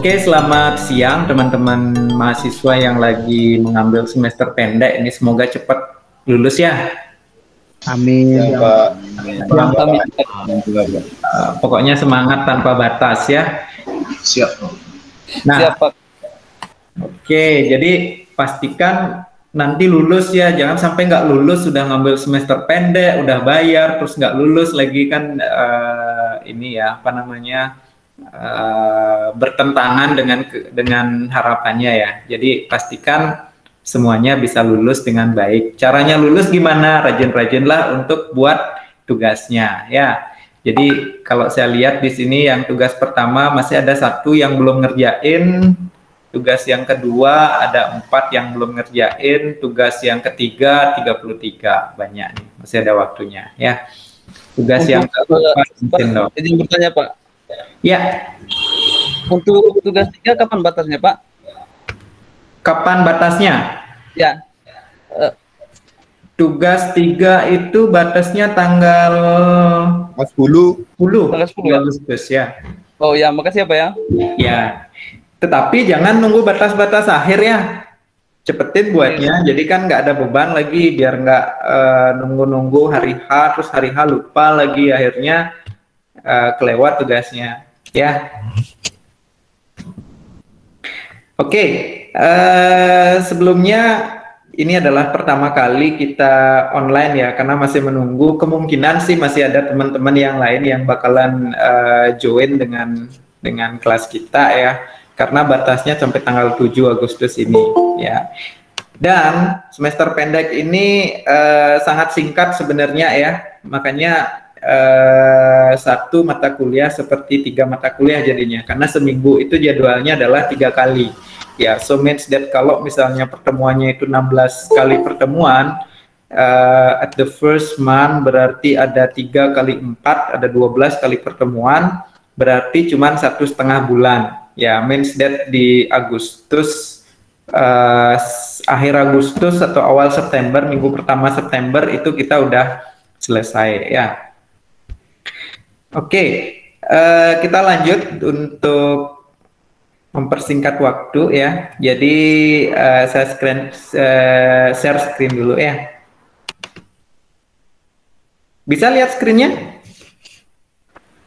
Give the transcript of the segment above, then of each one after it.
Oke, selamat siang teman-teman mahasiswa yang lagi mengambil semester pendek. Ini semoga cepat lulus ya. Amin. Ya, Pak. Yang pokoknya semangat tanpa batas ya. Siap. Nah, Siap, Pak. oke, jadi pastikan nanti lulus ya. Jangan sampai nggak lulus, sudah ngambil semester pendek, udah bayar, terus nggak lulus lagi kan ini ya, apa namanya, bertentangan dengan harapannya ya. Jadi pastikan semuanya bisa lulus dengan baik. Caranya lulus gimana? Rajin-rajinlah untuk buat tugasnya ya. Jadi kalau saya lihat di sini yang tugas pertama masih ada 1 yang belum ngerjain, tugas yang kedua ada 4 yang belum ngerjain, tugas yang ketiga 33, banyak nih, masih ada waktunya ya. Tugas yang keempat mungkin dong. Izin bertanya, Pak. Ya. Untuk tugas 3 kapan batasnya, Pak? Kapan batasnya? Ya. Tugas 3 itu batasnya tanggal 10. 10 Tanggal 10 Agustus ya. Oh ya, makasih ya, Pak ya. Ya. Tetapi jangan nunggu batas-batas akhir ya. Cepetin buatnya. Jadi kan nggak ada beban lagi, biar nggak nunggu-nunggu hari H, terus hari H lupa lagi, akhirnya kelewat tugasnya ya. Oke, sebelumnya ini adalah pertama kali kita online ya, karena masih menunggu, kemungkinan sih masih ada teman-teman yang lain yang bakalan join dengan kelas kita ya, karena batasnya sampai tanggal 7 Agustus ini ya. Dan semester pendek ini sangat singkat sebenarnya ya, makanya 1 mata kuliah seperti 3 mata kuliah jadinya, karena seminggu itu jadwalnya adalah 3 kali ya. So means that kalau misalnya pertemuannya itu 16 kali pertemuan, at the first month berarti ada 3 kali 4, ada 12 kali pertemuan, berarti cuma 1,5 bulan ya. Means that di Agustus, akhir Agustus atau awal September, minggu pertama September itu kita udah selesai ya. Oke, kita lanjut untuk mempersingkat waktu ya. Jadi saya share screen dulu ya. Bisa lihat screen-nya?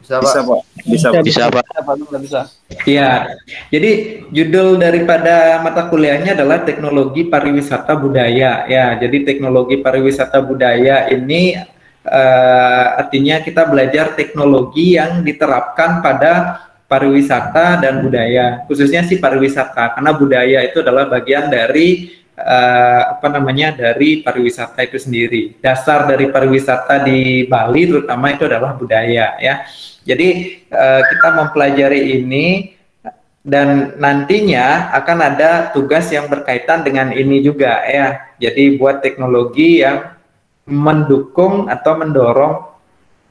Bisa, Pak. Bisa, Pak. Bisa. Ya, jadi judul daripada mata kuliahnya adalah Teknologi Pariwisata Budaya ya. Jadi teknologi pariwisata budaya ini artinya kita belajar teknologi yang diterapkan pada pariwisata dan budaya, khususnya sih pariwisata, karena budaya itu adalah bagian dari dari pariwisata itu sendiri. Dasar dari pariwisata di Bali terutama itu adalah budaya ya. Jadi kita mempelajari ini, dan nantinya akan ada tugas yang berkaitan dengan ini juga ya. Jadi buat teknologi yang mendukung atau mendorong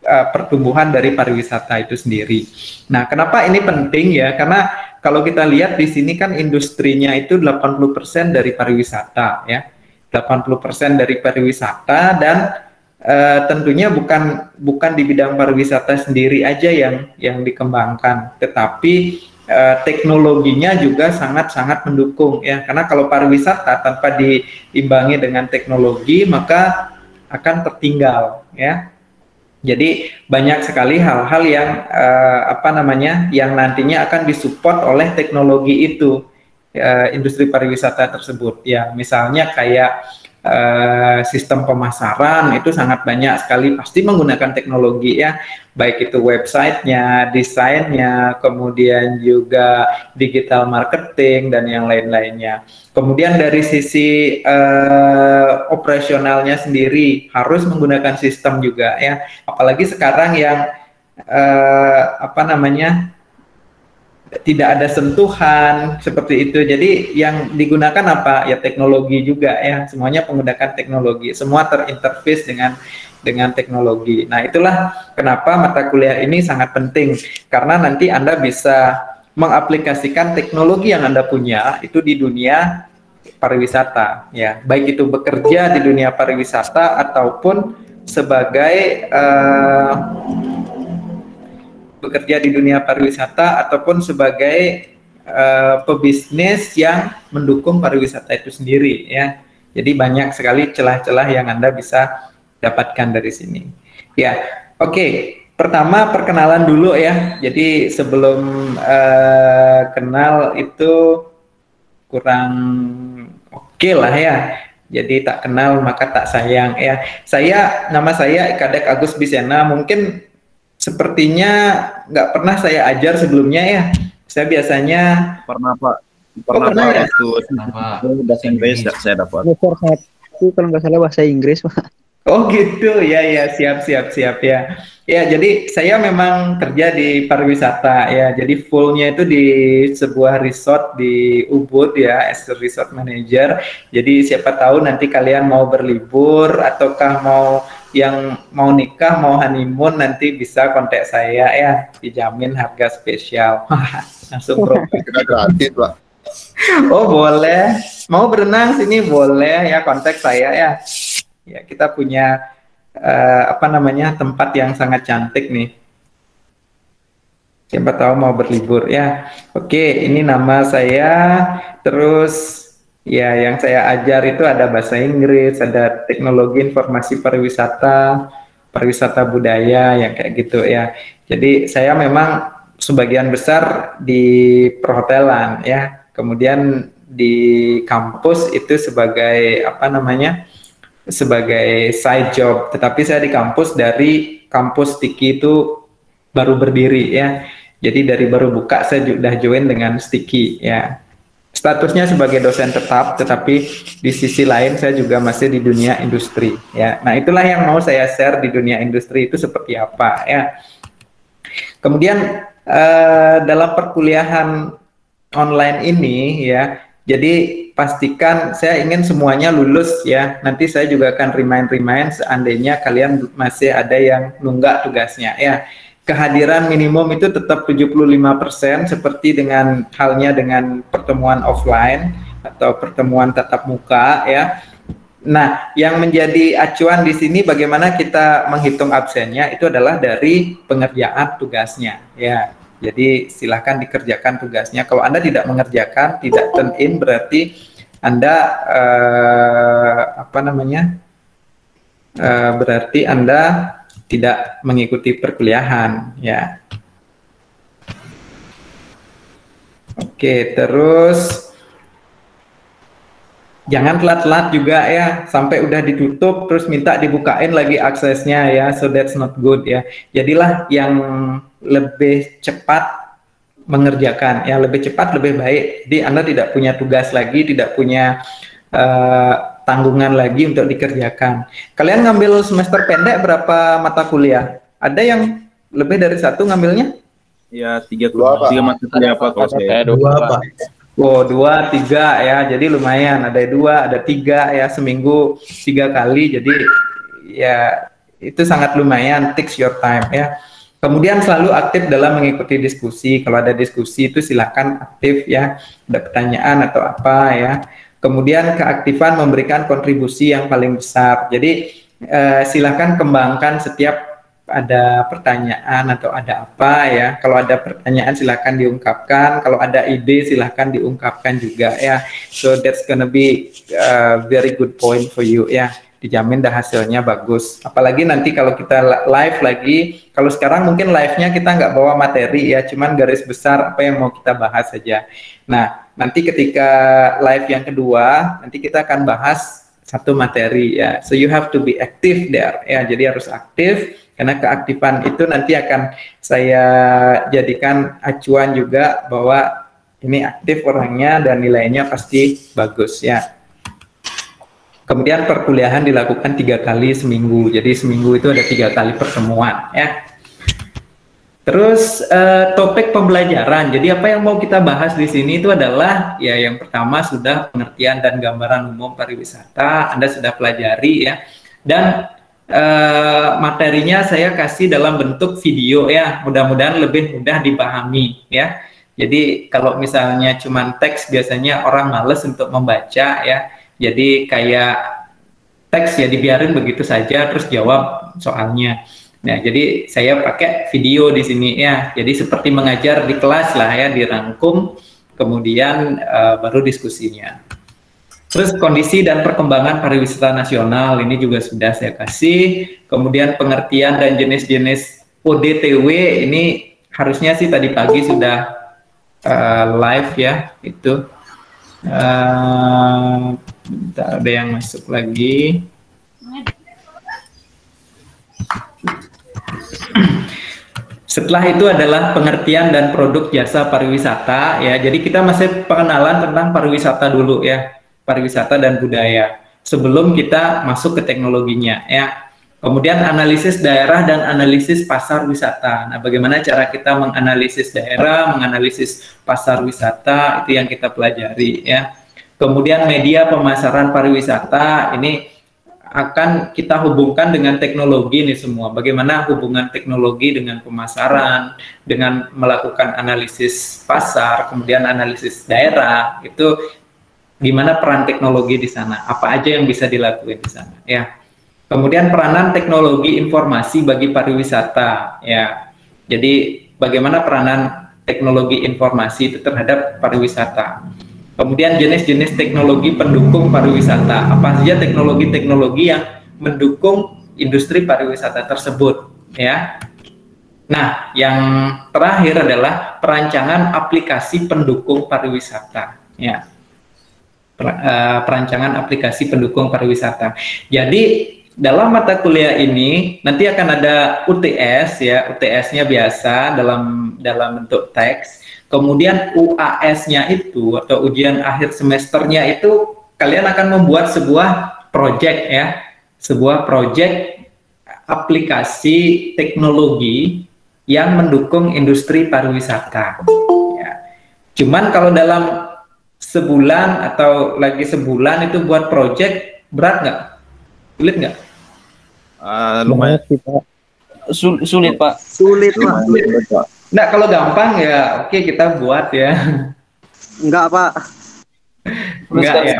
pertumbuhan dari pariwisata itu sendiri. Nah, kenapa ini penting ya? Karena kalau kita lihat di sini kan industrinya itu 80% dari pariwisata ya. 80% dari pariwisata, dan tentunya bukan di bidang pariwisata sendiri aja yang dikembangkan, tetapi teknologinya juga sangat-sangat mendukung ya. Karena kalau pariwisata tanpa diimbangi dengan teknologi, maka akan tertinggal ya. Jadi banyak sekali hal-hal yang yang nantinya akan disupport oleh teknologi itu, industri pariwisata tersebut ya. Misalnya kayak sistem pemasaran itu sangat banyak sekali pasti menggunakan teknologi ya, baik itu websitenya, desainnya, kemudian juga digital marketing dan yang lain-lainnya. Kemudian dari sisi operasionalnya sendiri harus menggunakan sistem juga ya, apalagi sekarang yang tidak ada sentuhan seperti itu. Jadi yang digunakan apa ya, teknologi juga ya, semuanya menggunakan teknologi, semua terinterface dengan teknologi. Nah, itulah kenapa mata kuliah ini sangat penting, karena nanti Anda bisa mengaplikasikan teknologi yang Anda punya itu di dunia pariwisata ya, baik itu bekerja di dunia pariwisata ataupun sebagai bekerja di dunia pariwisata ataupun sebagai pebisnis yang mendukung pariwisata itu sendiri ya. Jadi banyak sekali celah-celah yang Anda bisa dapatkan dari sini. Ya, oke. Pertama perkenalan dulu ya. Jadi sebelum kenal itu kurang oke lah ya. Jadi tak kenal maka tak sayang ya. Nama saya Kadek Agus Bisena. Mungkin sepertinya nggak pernah saya ajar sebelumnya ya. Saya biasanya Pernah Pak. pernah ya? Waktu bahasa Inggris saya dapat. Nomor satu kalau nggak salah bahasa Inggris, Pak. Oh gitu ya, siap ya. Ya jadi saya memang kerja di pariwisata ya. Jadi fullnya itu di sebuah resort di Ubud ya, as a resort manager. Jadi siapa tahu nanti kalian mau berlibur ataukah mau nikah, mau honeymoon, nanti bisa kontak saya ya, dijamin harga spesial. Langsung profit. Gratis Pak. Oh boleh, mau berenang sini boleh ya, kontak saya ya. Ya kita punya tempat yang sangat cantik nih. Siapa tahu mau berlibur ya. Oke, ini nama saya. Terus ya yang saya ajar itu ada bahasa Inggris, ada teknologi informasi pariwisata budaya yang kayak gitu ya. Jadi saya memang sebagian besar di perhotelan ya. Kemudian di kampus itu sebagai sebagai side job, tetapi saya di kampus dari kampus Sticky itu baru berdiri ya. Jadi dari baru buka saya sudah join dengan Sticky ya. Statusnya sebagai dosen tetap, tetapi di sisi lain saya juga masih di dunia industri ya. Nah, itulah yang mau saya share di dunia industri itu seperti apa ya. Kemudian dalam perkuliahan online ini ya, jadi pastikan saya ingin semuanya lulus ya. Nanti saya juga akan remind seandainya kalian masih ada yang nunggak tugasnya ya. Kehadiran minimum itu tetap 75% seperti halnya dengan pertemuan offline atau pertemuan tatap muka ya. Nah, yang menjadi acuan di sini bagaimana kita menghitung absennya itu adalah dari pengerjaan tugasnya ya. Jadi silahkan dikerjakan tugasnya. Kalau Anda tidak mengerjakan, tidak turn in, berarti Anda berarti Anda tidak mengikuti perkuliahan ya. Oke, terus jangan telat-telat juga ya, sampai udah ditutup terus minta dibukain lagi aksesnya ya, so that's not good ya. Jadilah yang lebih cepat mengerjakan ya, lebih cepat lebih baik. Jadi Anda tidak punya tugas lagi, tidak punya tanggungan lagi untuk dikerjakan. Kalian ngambil semester pendek berapa mata kuliah? Ada yang lebih dari satu ngambilnya? Ya, tiga mata kuliah Pak kalau saya. Dua, Pak. Oh, 2, 3 ya, jadi lumayan. Ada 2, ada 3 ya, seminggu 3 kali. Jadi ya itu sangat lumayan. Takes your time ya. Kemudian selalu aktif dalam mengikuti diskusi. Kalau ada diskusi itu silakan aktif ya. Ada pertanyaan atau apa ya. Kemudian keaktifan memberikan kontribusi yang paling besar. Jadi silakan kembangkan setiap ada pertanyaan atau ada apa ya. Kalau ada pertanyaan silakan diungkapkan. Kalau ada ide silakan diungkapkan juga ya. So that's gonna be a very good point for you ya. Dijamin dah hasilnya bagus. Apalagi nanti kalau kita live lagi. Kalau sekarang mungkin live-nya kita nggak bawa materi ya. Cuman garis besar apa yang mau kita bahas saja. Nah, nanti ketika live yang kedua, nanti kita akan bahas satu materi ya. So you have to be active there ya. Jadi harus aktif karena keaktifan itu nanti akan saya jadikan acuan juga bahwa ini aktif orangnya dan nilainya pasti bagus ya. Kemudian perkuliahan dilakukan 3 kali seminggu. Jadi seminggu itu ada 3 kali pertemuan ya. Terus topik pembelajaran. Jadi apa yang mau kita bahas di sini itu adalah ya yang pertama sudah pengertian dan gambaran umum pariwisata. Anda sudah pelajari ya. Dan materinya saya kasih dalam bentuk video ya. Mudah-mudahan lebih mudah dipahami ya. Jadi kalau misalnya cuma teks biasanya orang males untuk membaca ya. Jadi kayak teks ya dibiarin begitu saja terus jawab soalnya. Nah, jadi saya pakai video di sini ya. Jadi seperti mengajar di kelas lah ya, dirangkum kemudian baru diskusinya. Terus kondisi dan perkembangan pariwisata nasional ini juga sudah saya kasih. Kemudian pengertian dan jenis-jenis ODTW ini harusnya sih tadi pagi sudah live ya itu. Bentar, ada yang masuk lagi. Setelah itu adalah pengertian dan produk jasa pariwisata ya. Jadi kita masih pengenalan tentang pariwisata dulu ya, pariwisata dan budaya sebelum kita masuk ke teknologinya ya. Kemudian analisis daerah dan analisis pasar wisata. Nah, bagaimana cara kita menganalisis daerah, menganalisis pasar wisata, itu yang kita pelajari ya. Kemudian media pemasaran pariwisata, ini akan kita hubungkan dengan teknologi ini semua. Bagaimana hubungan teknologi dengan pemasaran, dengan melakukan analisis pasar, kemudian analisis daerah, itu gimana peran teknologi di sana, apa aja yang bisa dilakukan di sana ya. Kemudian peranan teknologi informasi bagi pariwisata ya. Jadi bagaimana peranan teknologi informasi itu terhadap pariwisata. Kemudian jenis-jenis teknologi pendukung pariwisata, apa saja teknologi-teknologi yang mendukung industri pariwisata tersebut ya. Nah, yang terakhir adalah perancangan aplikasi pendukung pariwisata ya. Perancangan aplikasi pendukung pariwisata. Jadi dalam mata kuliah ini nanti akan ada UTS ya, UTS-nya biasa dalam bentuk teks. Kemudian UAS-nya itu atau ujian akhir semesternya itu kalian akan membuat sebuah project ya, sebuah project aplikasi teknologi yang mendukung industri pariwisata. Ya. Cuman kalau dalam sebulan atau lagi sebulan itu buat project berat nggak? Sulit nggak? Lumayan. Sulit Pak. Sulit Pak. Nah, kalau gampang ya oke kita buat ya. Enggak, Pak. Enggak ya.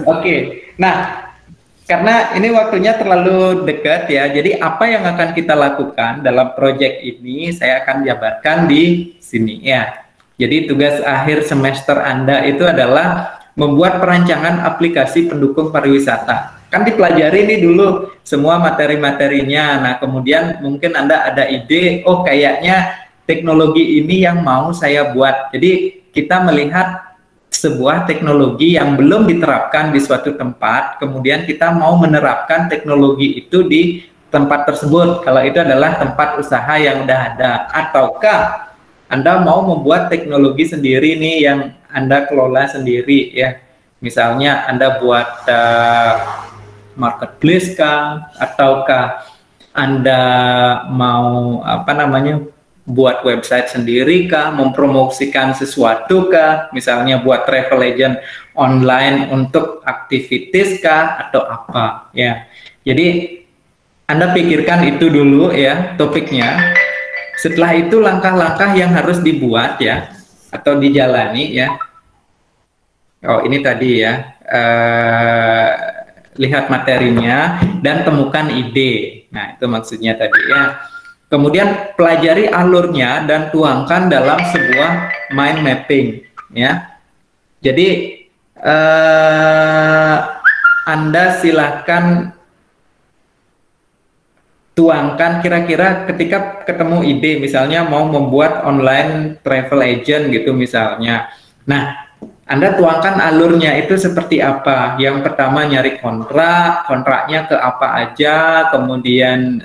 Oke. Nah, karena ini waktunya terlalu dekat ya. Jadi apa yang akan kita lakukan dalam proyek ini saya akan jabarkan di sini ya. Jadi tugas akhir semester Anda itu adalah membuat perancangan aplikasi pendukung pariwisata. Kan dipelajari ini dulu semua materi-materinya. Nah, kemudian mungkin Anda ada ide, oh kayaknya teknologi ini yang mau saya buat. Jadi kita melihat sebuah teknologi yang belum diterapkan di suatu tempat, kemudian kita mau menerapkan teknologi itu di tempat tersebut. Kalau itu adalah tempat usaha yang udah ada. Ataukah Anda mau membuat teknologi sendiri nih yang Anda kelola sendiri ya. Misalnya Anda buat marketplace kah, ataukah Anda mau buat website sendiri kah, mempromosikan sesuatu kah, misalnya buat travel agent online untuk aktivitas kah, atau apa ya. Jadi Anda pikirkan itu dulu ya topiknya. Setelah itu langkah-langkah yang harus dibuat ya atau dijalani ya. Oh, ini tadi ya. Lihat materinya dan temukan ide. Nah, itu maksudnya tadi ya. Kemudian pelajari alurnya dan tuangkan dalam sebuah mind mapping ya. Jadi Anda silahkan tuangkan kira-kira ketika ketemu ide, misalnya mau membuat online travel agent gitu misalnya. Nah, Anda tuangkan alurnya itu seperti apa. Yang pertama nyari kontraknya ke apa aja, kemudian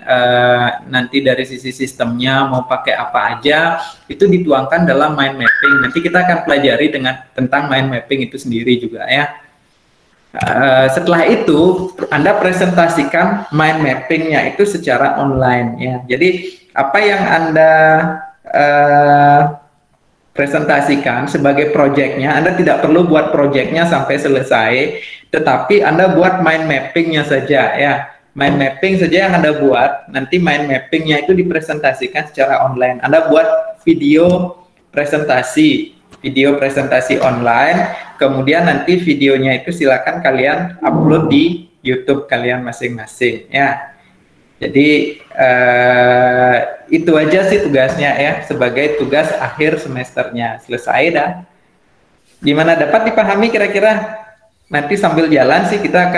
nanti dari sisi sistemnya mau pakai apa aja, itu dituangkan dalam mind mapping. Nanti kita akan pelajari tentang mind mapping itu sendiri juga ya. Setelah itu Anda presentasikan mind mappingnya itu secara online ya. Jadi apa yang Anda presentasikan sebagai proyeknya, Anda tidak perlu buat proyeknya sampai selesai, tetapi Anda buat mind mappingnya saja ya. Mind mapping saja yang Anda buat, nanti mind mappingnya itu dipresentasikan secara online. Anda buat video presentasi online, kemudian nanti videonya itu silakan kalian upload di YouTube kalian masing-masing ya. Jadi itu aja sih tugasnya ya, sebagai tugas akhir semesternya. Selesai dah. Gimana, dapat dipahami kira-kira? Nanti sambil jalan sih kita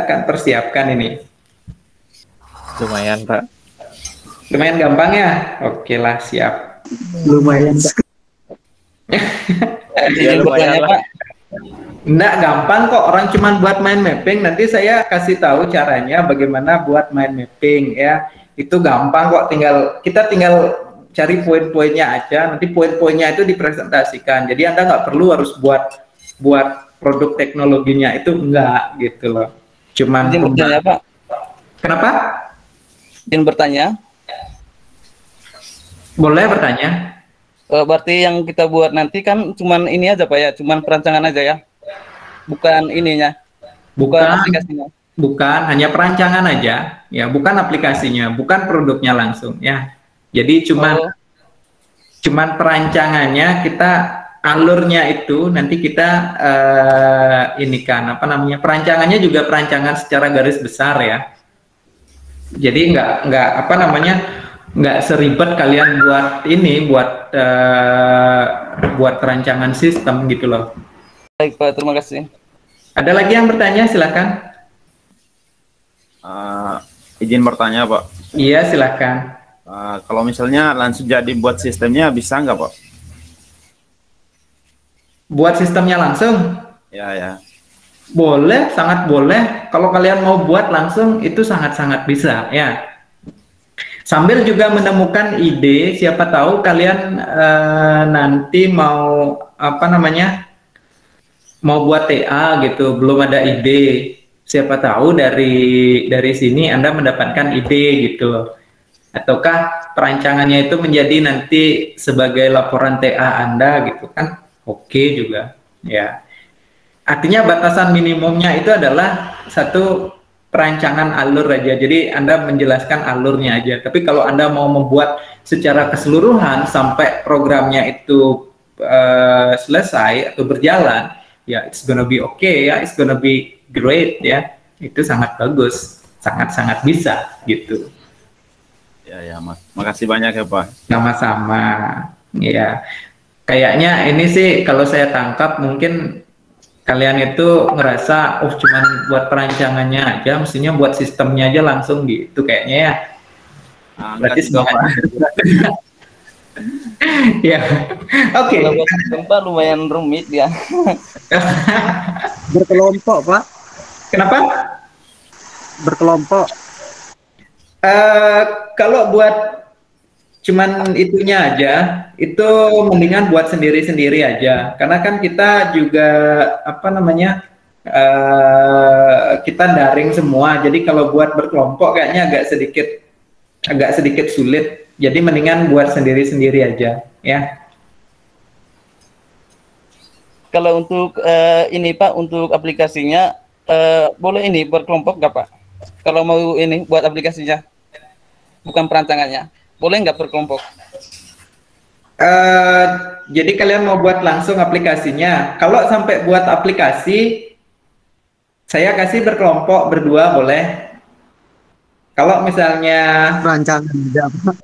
akan persiapkan ini. Lumayan, Pak. Lumayan gampang ya? Oke lah, siap. Lumayan. Izin bertanya, Pak. Nggak gampang kok, orang cuman buat mind mapping. Nanti saya kasih tahu caranya bagaimana buat mind mapping ya. Itu gampang kok, kita tinggal cari poin-poinnya aja. Nanti poin-poinnya itu dipresentasikan. Jadi Anda nggak perlu harus buat produk teknologinya, itu enggak gitu loh. Cuman Izin bertanya, Pak. Kenapa? Izin bertanya. Boleh bertanya? Berarti yang kita buat nanti kan cuman ini aja, Pak ya, cuman perancangan aja ya. Bukan ininya. Bukan aplikasinya. Bukan, hanya perancangan aja, ya, bukan aplikasinya, bukan produknya langsung, ya. Jadi cuman perancangannya, kita alurnya itu nanti kita ini kan apa namanya, perancangannya juga perancangan secara garis besar ya. Jadi nggak apa namanya, nggak seribet kalian buat perancangan sistem gitu loh. Baik, Pak, terima kasih. Ada lagi yang bertanya, silakan. Izin bertanya, Pak. Iya, silakan. Kalau misalnya langsung jadi buat sistemnya bisa nggak, Pak? Buat sistemnya langsung? Ya. Boleh, sangat boleh. Kalau kalian mau buat langsung, itu sangat-sangat bisa ya. Sambil juga menemukan ide, siapa tahu kalian nanti mau apa namanya, mau buat TA gitu, belum ada ide. Siapa tahu dari sini Anda mendapatkan ide gitu. Ataukah perancangannya itu menjadi nanti sebagai laporan TA Anda gitu kan? Oke juga ya. Artinya batasan minimumnya itu adalah satu perancangan alur aja. Jadi Anda menjelaskan alurnya aja. Tapi kalau Anda mau membuat secara keseluruhan sampai programnya itu selesai atau berjalan, ya it's gonna be okay ya, it's gonna be great ya. Itu sangat bagus, sangat-sangat bisa gitu. Ya, Mas. Makasih banyak ya, Pak. Sama-sama. Ya. Kayaknya ini sih kalau saya tangkap mungkin kalian itu ngerasa cuman buat perancangannya aja, mestinya buat sistemnya aja langsung gitu kayaknya ya. Berarti semuanya. Ya. Oke. Kalau buat sistem, Pak, lumayan rumit ya. Berkelompok, Pak. Kenapa? Berkelompok. Kalau buat cuman itunya aja, itu mendingan buat sendiri-sendiri aja. Karena kan kita juga apa namanya, kita daring semua. Jadi kalau buat berkelompok kayaknya agak sedikit sulit. Jadi mendingan buat sendiri-sendiri aja, ya. Kalau untuk ini, Pak, untuk aplikasinya boleh ini berkelompok nggak, Pak? Kalau mau ini buat aplikasinya, bukan perancangannya, boleh nggak berkelompok? Jadi kalian mau buat langsung aplikasinya. Kalau sampai buat aplikasi, saya kasih berkelompok berdua boleh. Kalau misalnya Perancangan aja, Pak.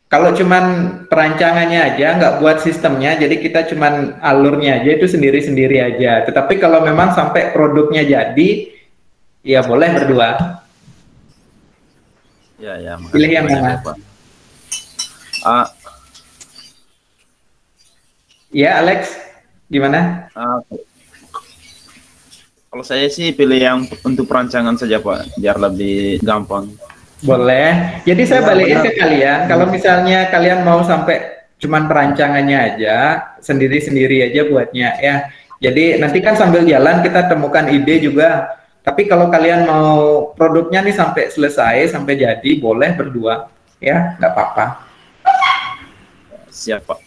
kalau cuman perancangannya aja, nggak buat sistemnya, jadi kita cuman alurnya aja, itu sendiri-sendiri aja. Tetapi kalau memang sampai produknya jadi, ya boleh berdua. Ya. Pilih yang banyak mana? ya, Pak. Ya, Alex, gimana? Kalau saya sih pilih yang untuk perancangan saja, Pak, biar lebih gampang. Boleh. Jadi saya balikin ke kalian, kalau misalnya kalian mau sampai cuman perancangannya aja, sendiri-sendiri aja buatnya ya. Jadi nanti kan sambil jalan kita temukan ide juga. Tapi kalau kalian mau produknya nih sampai selesai, sampai jadi, boleh berdua ya, nggak apa-apa. Siap, Pak.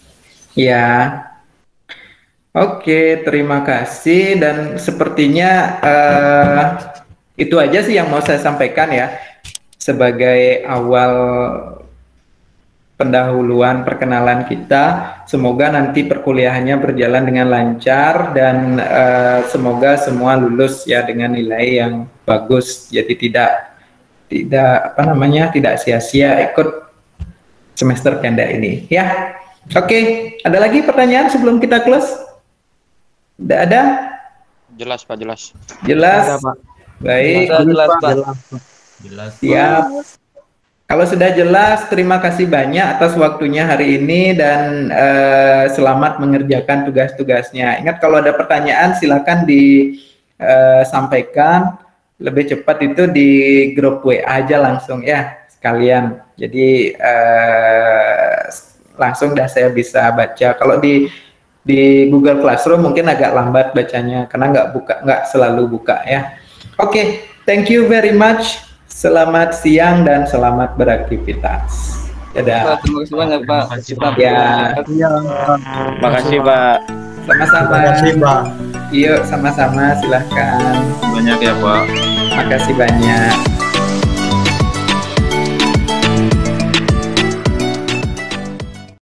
Ya. Oke, terima kasih, dan sepertinya itu aja sih yang mau saya sampaikan ya, sebagai awal pendahuluan perkenalan kita. Semoga nanti perkuliahannya berjalan dengan lancar dan semoga semua lulus ya dengan nilai yang bagus. Jadi tidak tidak apa namanya tidak sia-sia ikut semester pendek ini ya. Oke, ada lagi pertanyaan sebelum kita close? Tidak ada? Jelas Pak, jelas. Jelas. Ada, Pak. Baik. Jelas, Pak. Jelas. Siap. Kalau sudah jelas, terima kasih banyak atas waktunya hari ini dan selamat mengerjakan tugas-tugasnya. Ingat kalau ada pertanyaan silakan disampaikan lebih cepat itu di grup WA aja langsung ya sekalian. Jadi langsung dah saya bisa baca. Kalau di Google Classroom mungkin agak lambat bacanya karena nggak selalu buka ya. Oke, thank you very much. Selamat siang dan selamat beraktivitas. Dadah. Pak, terima kasih banyak Pak. Terima kasih, Pak. Ya, Iya. Makasih Pak. sama-sama. Terima kasih, Pak. Yuk, sama-sama silahkan. Banyak ya Pak. Makasih banyak.